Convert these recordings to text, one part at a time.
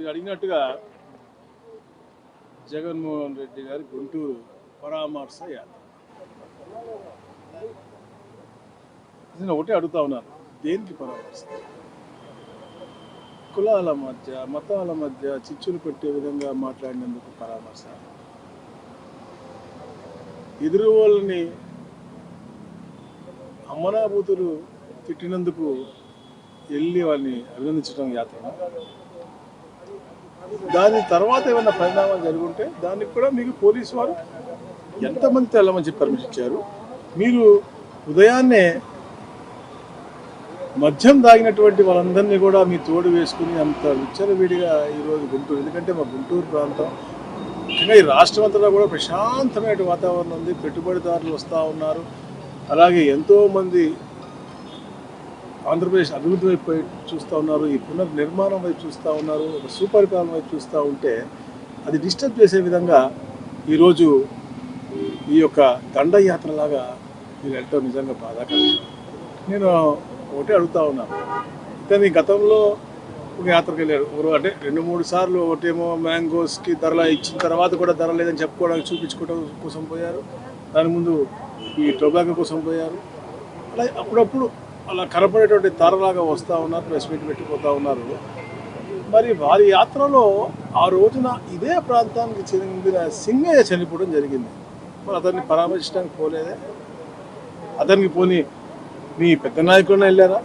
మీరు అడిగినట్టుగా జగన్మోహన్ రెడ్డి గారి గుంటూరు పరామర్శ యాత్ర. నేను ఒకటే అడుగుతా ఉన్నాను, దేనికి పరామర్శ? కులాల మధ్య మతాల మధ్య చిచ్చులు పెట్టే విధంగా మాట్లాడినందుకు పరామర్శ? ఎదురు వాళ్ళని అమ్మనాభూతులు తిట్టినందుకు వెళ్ళి వాళ్ళని అభినందించడం యాత్ర? దాని తర్వాత ఏమైనా పరిణామాలు జరుగుంటే దానికి కూడా మీకు పోలీసు వారు ఎంతమంది వెళ్ళమని చెప్పి పర్మిషన్ ఇచ్చారు? మీరు ఉదయాన్నే మద్యం తాగినటువంటి వాళ్ళందరినీ కూడా మీ తోడు వేసుకుని అంత విచ్చలవిడిగా ఈరోజు గుంటూరు, ఎందుకంటే మా గుంటూరు ప్రాంతం ముఖ్యంగా ఈ రాష్ట్రం అంతటా కూడా ప్రశాంతమైన వాతావరణం ఉంది. పెట్టుబడిదారులు వస్తూ ఉన్నారు. అలాగే ఎంతోమంది ఆంధ్రప్రదేశ్ అభివృద్ధి వైపు చూస్తూ ఉన్నారు, ఈ పునర్నిర్మాణం వైపు చూస్తూ ఉన్నారు, ఒక సుపరిపాలన వైపు చూస్తూ ఉంటే అది డిస్టర్బ్ చేసే విధంగా ఈరోజు ఈ యొక్క దండయాత్రలాగా మీరు వెళ్ళటం నిజంగా బాధాకరం. నేను ఒకటే అడుగుతా ఉన్నాను, కానీ గతంలో ఒక యాత్రకు వెళ్ళారు, అంటే 2-3 సార్లు. ఒకటేమో మ్యాంగోస్కి ధరలు ఇచ్చిన తర్వాత కూడా ధర లేదని చెప్పుకోవడానికి చూపించుకోవడం కోసం పోయారు, దాని ముందు ఈ టొబాకో కోసం పోయారు. అలా అప్పుడప్పుడు అలా కనపడేటువంటి తారలాగా వస్తూ ఉన్నారు, ప్రెస్ మీట్ పెట్టిపోతూ ఉన్నారు. మరి వారి యాత్రలో ఆ రోజున ఇదే ప్రాంతానికి చెందిన సింగయ్య చనిపోవడం జరిగింది. మరి అతన్ని పరామర్శించడానికి పోలేదే? అతనికి పోనీ మీ పెద్ద నాయకులను వెళ్ళారా?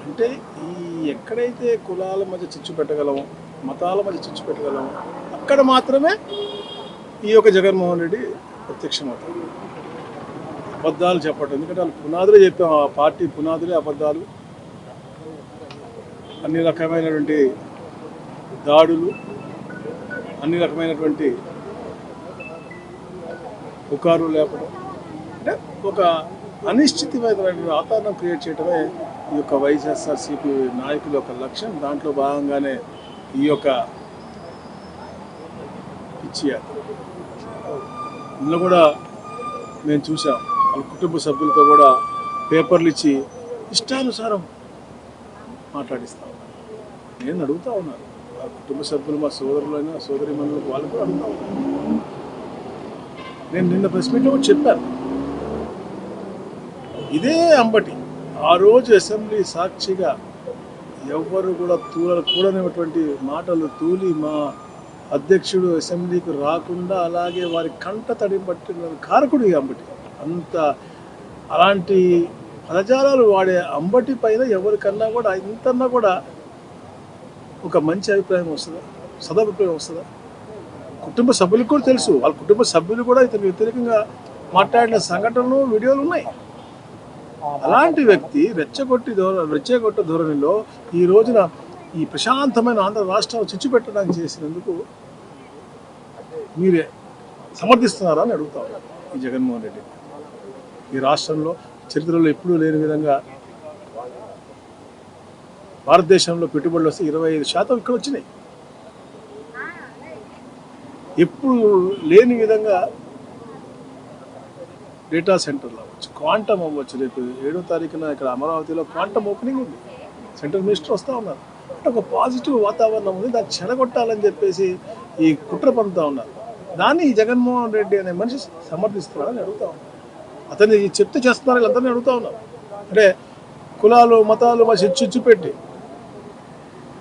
అంటే ఈ ఎక్కడైతే కులాల మధ్య చిచ్చు పెట్టగలమో, మతాల మధ్య చిచ్చు పెట్టగలమో అక్కడ మాత్రమే ఈ యొక్క జగన్మోహన్ రెడ్డి ప్రత్యక్షమవుతారు. అబద్ధాలు చెప్పటం, ఎందుకంటే వాళ్ళు పునాదులే చెప్పాం, ఆ పార్టీ పునాదులే అబద్ధాలు. అన్ని రకమైనటువంటి దాడులు, అన్ని రకమైనటువంటి పుకారు లేపడం, అంటే ఒక అనిశ్చితమైన వాతావరణం క్రియేట్ చేయడమే ఈ యొక్క వైఎస్ఆర్సీపీ నాయకుల యొక్క లక్ష్యం. దాంట్లో భాగంగానే ఈ యొక్క పిచ్చి యాత్ర. ఇందులో కూడా నేను చూసాం, వాళ్ళ కుటుంబ సభ్యులతో కూడా పేపర్లు ఇచ్చి ఇష్టానుసారం మాట్లాడిస్తా ఉన్నారు. నేను అడుగుతా ఉన్నాను, వాళ్ళ కుటుంబ సభ్యులు, మా సోదరులైనా సోదరి మనులకు వాళ్ళు కూడా అడుగుతా ఉన్నారు. నేను నిన్న ప్రెస్ మీట్లో చెప్పాను, ఇదే అంబటి ఆ రోజు అసెంబ్లీ సాక్షిగా ఎవరు కూడా కూడనటువంటి మాటలు తూలి మా అధ్యక్షుడు అసెంబ్లీకి రాకుండా అలాగే వారి కంట తడి పట్టిన కారకుడు ఈ అంబటి. అంత అలాంటి పదజాలాలు వాడే అంబటి పైన ఎవరికన్నా కూడా ఇంతన్నా కూడా ఒక మంచి అభిప్రాయం వస్తుందా, సదభిప్రాయం వస్తుందా? కుటుంబ సభ్యులకు కూడా తెలుసు, వాళ్ళ కుటుంబ సభ్యులు కూడా ఇతనికి వ్యతిరేకంగా మాట్లాడిన సంఘటనలు, వీడియోలు ఉన్నాయి. అలాంటి వ్యక్తి రెచ్చగొట్టే ధోరణిలో ఈ రోజున ఈ ప్రశాంతమైన ఆంధ్ర రాష్ట్రం చిచ్చు పెట్టడానికి చేసినందుకు మీరే సమర్థిస్తున్నారా అని అడుగుతా ఉన్నారు. ఈ జగన్మోహన్ రెడ్డి ఈ రాష్ట్రంలో చరిత్రలో ఎప్పుడూ లేని విధంగా భారతదేశంలో పెట్టుబడులు వస్తే 25% ఇక్కడ వచ్చినాయి. ఎప్పుడు లేని విధంగా డేటా సెంటర్లు అవ్వచ్చు, క్వాంటమ్ అవ్వచ్చు. రేపు 7వ తారీఖున ఇక్కడ అమరావతిలో క్వాంటమ్ ఓపెనింగ్ ఉంది, సెంట్రల్ మినిస్టర్ వస్తూ ఉన్నారు. అంటే ఒక పాజిటివ్ వాతావరణం ఉంది, దాన్ని చెడగొట్టాలని చెప్పేసి ఈ కుట్ర పడుతూ ఉన్నారు. దాన్ని ఈ జగన్మోహన్ రెడ్డి అనే మనిషి సమర్థిస్తున్నారని అడుగుతా ఉన్నారు. అతన్ని చెప్తే చేస్తున్నారు, వీళ్ళందరినీ అడుగుతూ ఉన్నారు. అంటే కులాలు మతాలు మా చిచ్చు పెట్టి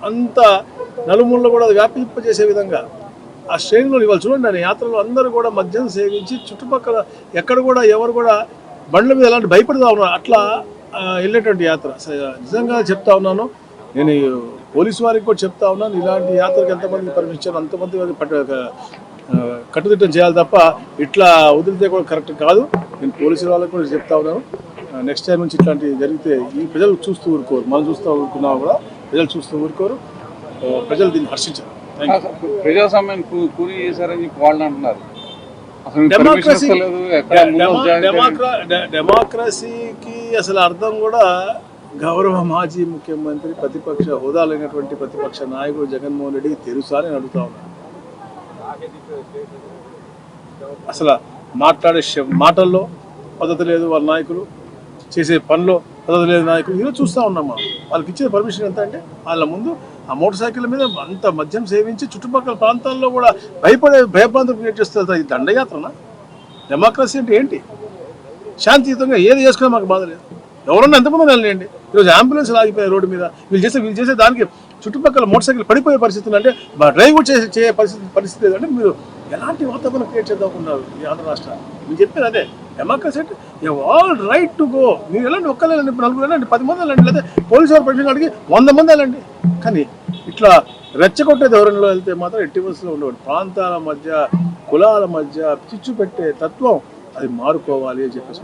అంత నలుమూలలో కూడా వ్యాపింపజేసే విధంగా ఆ శ్రేణిలో ఇవాళ చూడండి, ఆయన యాత్రలో అందరూ కూడా మద్యం సేవించి చుట్టుపక్కల ఎక్కడ కూడా ఎవరు కూడా బండ్ల మీద ఎలాంటి భయపడుతూ ఉన్నారు, అట్లా వెళ్ళేటువంటి యాత్ర. నిజంగా చెప్తా ఉన్నాను, నేను పోలీసు వారికి కూడా చెప్తా ఉన్నాను, ఇలాంటి యాత్రకు ఎంతమంది పర్మిషన్ అంతమంది కట్టుదిట్టం చేయాలి తప్ప ఇట్లా వదిలితే కూడా కరెక్ట్ కాదు. నేను పోలీసు వాళ్ళకి కూడా చెప్తా ఉన్నాను, నెక్స్ట్ టైం నుంచి ఇట్లాంటివి జరిగితే ఈ ప్రజలు చూస్తూ ఊరుకోరు, మనం చూస్తూ ఊరుకున్నా కూడా ప్రజలు చూస్తూ ఊరుకోరు, ప్రజలు దీన్ని హర్షించారు. ప్రజాస్వామ్యాన్ని కూలి చేశారని చెప్పి వాళ్ళు అంటున్నారు. డెమోక్రసీకి అసలు అర్థం కూడా గౌరవ మాజీ ముఖ్యమంత్రి ప్రతిపక్ష హోదా లేనటువంటి ప్రతిపక్ష నాయకుడు జగన్మోహన్ రెడ్డికి తెలుసా అని అడుగుతా ఉన్నాను. అసలు మాట్లాడే మాటల్లో పద్ధతి లేదు వాళ్ళ నాయకులు, చేసే పనిలో పద్ధతి లేదు నాయకులు. ఈరోజు చూస్తూ ఉన్నాం మనం. వాళ్ళకి ఇచ్చిన పర్మిషన్ ఎంత అంటే వాళ్ళ ముందు ఆ మోటార్ సైకిల్ మీద అంత మద్యం సేవించి చుట్టుపక్కల ప్రాంతాల్లో కూడా భయప్రాంతం క్రియేట్ చేస్తారు. ఇది దండయాత్రనా? డెమోక్రసీ అంటే ఏంటి? శాంతియుతంగా ఏది చేసుకున్నా మాకు బాధ లేదు. ఎవరన్నా ఎంతమంది వెళ్ళండి. ఈరోజు అంబులెన్స్ ఆగిపోయాయి రోడ్డు మీద. వీళ్ళు చేసే దానికి చుట్టుపక్కల మోటార్ సైకిల్ పడిపోయే పరిస్థితులు అంటే డ్రైవ్ కూడా చేసే పరిస్థితి లేదంటే మీరు ఎలాంటి వాతావరణం క్రియేట్ చేద్దామనుకున్నారు ఈ ఆంధ్ర రాష్ట్రాన్ని? మీరు చెప్పేది అదే డెమోక్రసీ అంటే you all right to go. మీరు వెళ్ళండి, ఒక్కరు వెళ్ళండి, 4 వెళ్ళండి, 10 మంది వెళ్ళండి, లేదా పోలీసు వారు పర్మిషన్ అడిగి 100 మంది వెళ్ళండి. కానీ ఇట్లా రెచ్చగొట్టే ధోరణిలో వెళ్తే మాత్రం ఎట్టి బస్సులో ఉండేవాడు. ప్రాంతాల మధ్య, కులాల మధ్య చిచ్చు పెట్టే తత్వం అది మారుకోవాలి అని చెప్పేసి